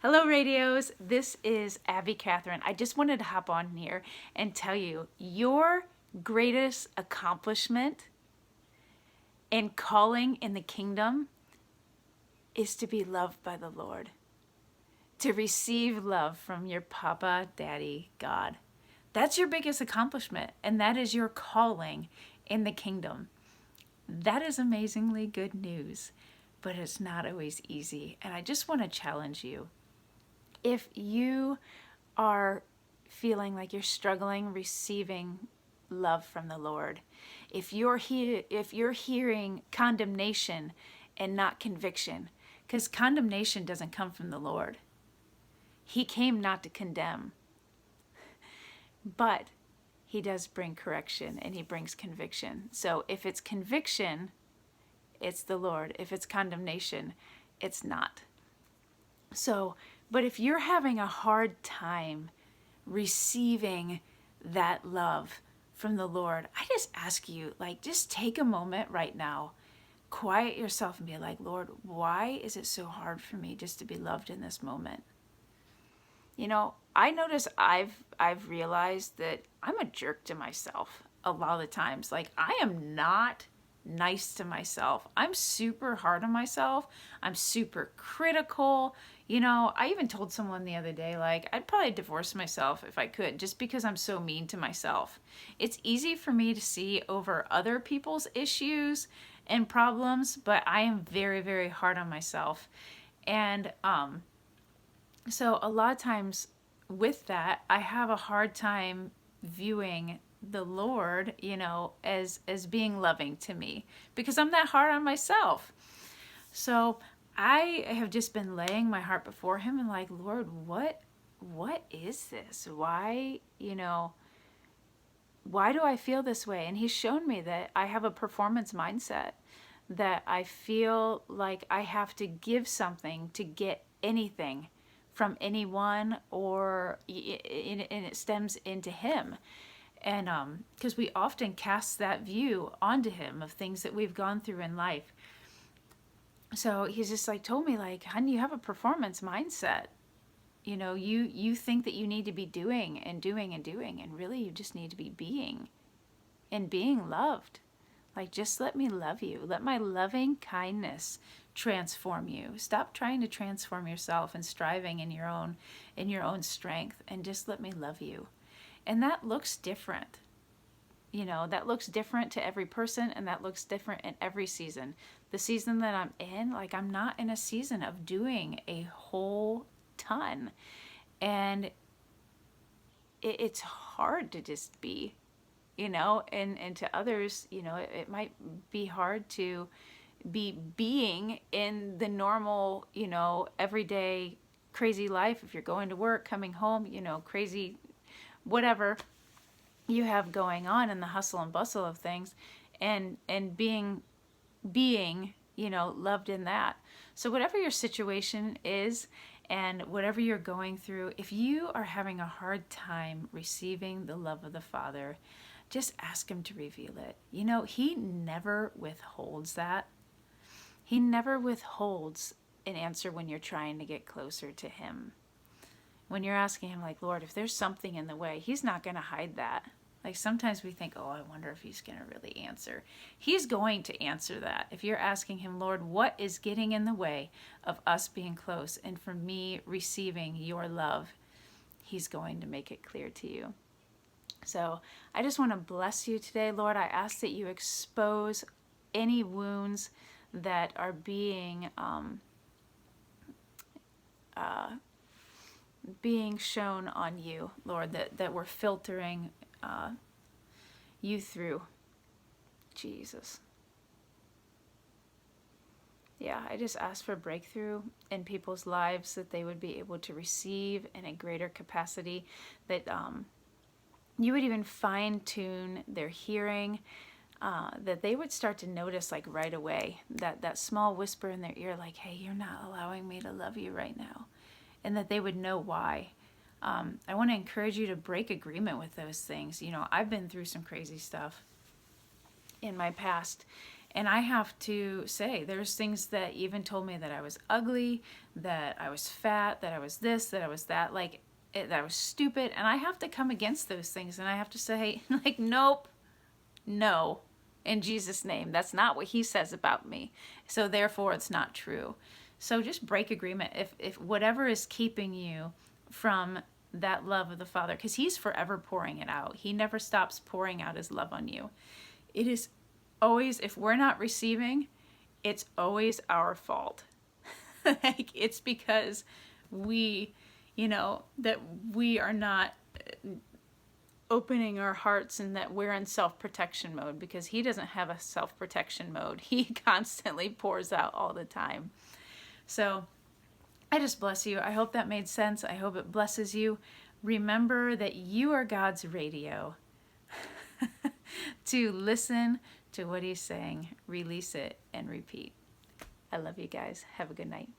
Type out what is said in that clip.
Hello, radios. This is Abby Catherine. I just wanted to hop on here and tell you your greatest accomplishment in calling in the kingdom is to be loved by the Lord, to receive love from your Papa, Daddy, God. That's your biggest accomplishment, and that is your calling in the kingdom. That is amazingly good news, but it's not always easy. And I just want to challenge you. If you are feeling like you're struggling receiving love from the Lord, if you're hearing condemnation and not conviction, because condemnation doesn't come from the Lord. He came not to condemn, but he does bring correction and he brings conviction. So if it's conviction, it's the Lord. If it's condemnation, it's not. So, but if you're having a hard time receiving that love from the Lord, I just ask you, just take a moment right now, quiet yourself and be like, Lord, why is it so hard for me just to be loved in this moment? You know, I notice I've realized that I'm a jerk to myself a lot of the times. Like, I am not nice to myself. I'm super hard on myself. I'm super critical. You know, I even told someone the other day, like, I'd probably divorce myself if I could, just because I'm so mean to myself. It's easy for me to see over other people's issues and problems, but I am very, very hard on myself. And so a lot of times with that, I have a hard time viewing the Lord, as being loving to me because I'm that hard on myself. So I have just been laying my heart before him and like, Lord, what is this? Why do I feel this way? And he's shown me that I have a performance mindset, that I feel like I have to give something to get anything from anyone, and it stems into him. And because we often cast that view onto him of things that we've gone through in life. So he's just like told me, like, honey, you have a performance mindset. You think that you need to be doing and doing and doing, and really you just need to be being and being loved. Like, just let me love you. Let my loving kindness transform you. Stop trying to transform yourself and striving in your own strength, and just let me love you. And that looks different. That looks different to every person, and that looks different in every season. The season that I'm in, like, I'm not in a season of doing a whole ton. And it's hard to just be, and to others, it might be hard to be being in the normal, everyday crazy life. If you're going to work, coming home, crazy, whatever you have going on in the hustle and bustle of things, and being, loved in that. So whatever your situation is and whatever you're going through, if you are having a hard time receiving the love of the Father, just ask him to reveal it. He never withholds that. He never withholds an answer when you're trying to get closer to him. When you're asking him, like, Lord, if there's something in the way, he's not going to hide that. Like, sometimes we think, oh, I wonder if he's going to really answer. He's going to answer that. If you're asking him, Lord, what is getting in the way of us being close and for me receiving your love, he's going to make it clear to you. So I just want to bless you today, Lord. I ask that you expose any wounds that are being shown on you, Lord, that we're filtering you through. Jesus. Yeah, I just ask for breakthrough in people's lives, that they would be able to receive in a greater capacity, that you would even fine-tune their hearing, that they would start to notice, like, right away, that small whisper in their ear, like, hey, you're not allowing me to love you right now, and that they would know why. I want to encourage you to break agreement with those things. I've been through some crazy stuff in my past, And I have to say, there's things that even told me that I was ugly, that I was fat, that I was this, that I was that, like, that I was stupid. And I have to come against those things. And I have to say, like, nope, no, in Jesus' name. That's not what he says about me. So therefore, it's not true. So just break agreement. If whatever is keeping you from that love of the Father, because he's forever pouring it out. He never stops pouring out his love on you. It is always, if we're not receiving, it's always our fault. Like, it's because we, that we are not opening our hearts and that we're in self-protection mode, because he doesn't have a self-protection mode. He constantly pours out all the time. So I just bless you. I hope that made sense. I hope it blesses you. Remember that you are God's radio. To listen to what he's saying, release it, and repeat. I love you guys. Have a good night.